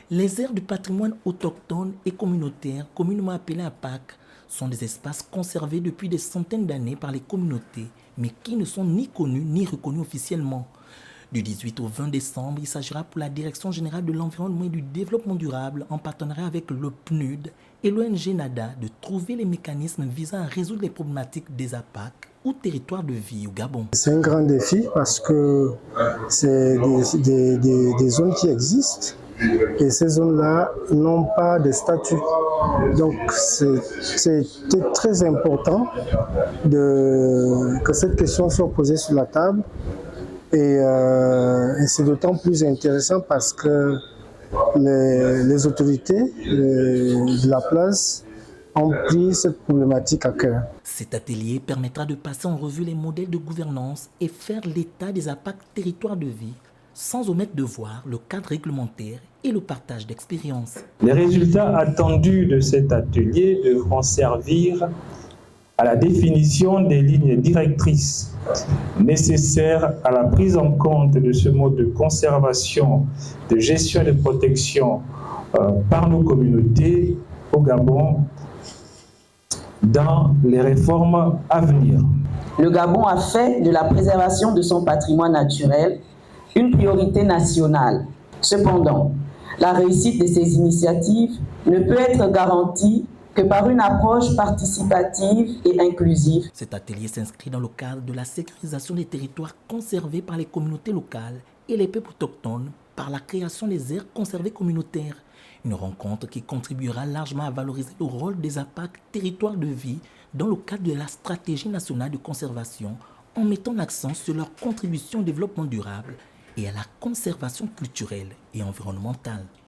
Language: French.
Les aires du patrimoine autochtone et communautaire, communément appelées APAC, sont des espaces conservés depuis des centaines d'années par les communautés, mais qui ne sont ni connus ni reconnus officiellement. Du 18 au 20 décembre, il s'agira pour la Direction générale de l'environnement et du développement durable, en partenariat avec le PNUD et l'ONG NADA, de trouver les mécanismes visant à résoudre les problématiques des APAC ou territoires de vie au Gabon. C'est un grand défi parce que c'est des zones qui existent et ces zones-là n'ont pas de statut. Donc c'est très important que cette question soit posée sur la table. Et c'est d'autant plus intéressant parce que les autorités de la place ont pris cette problématique à cœur. Cet atelier permettra de passer en revue les modèles de gouvernance et faire l'état des APAC territoires de vie, sans omettre de voir le cadre réglementaire et le partage d'expériences. Les résultats attendus de cet atelier devront servir à la définition des lignes directrices nécessaires à la prise en compte de ce mode de conservation, de gestion et de protection par nos communautés au Gabon dans les réformes à venir. Le Gabon a fait de la préservation de son patrimoine naturel une priorité nationale. Cependant, la réussite de ces initiatives ne peut être garantie que par une approche participative et inclusive. Cet atelier s'inscrit dans le cadre de la sécurisation des territoires conservés par les communautés locales et les peuples autochtones par la création des aires conservées communautaires. Une rencontre qui contribuera largement à valoriser le rôle des APAC territoires de vie dans le cadre de la stratégie nationale de conservation, en mettant l'accent sur leur contribution au développement durable et à la conservation culturelle et environnementale.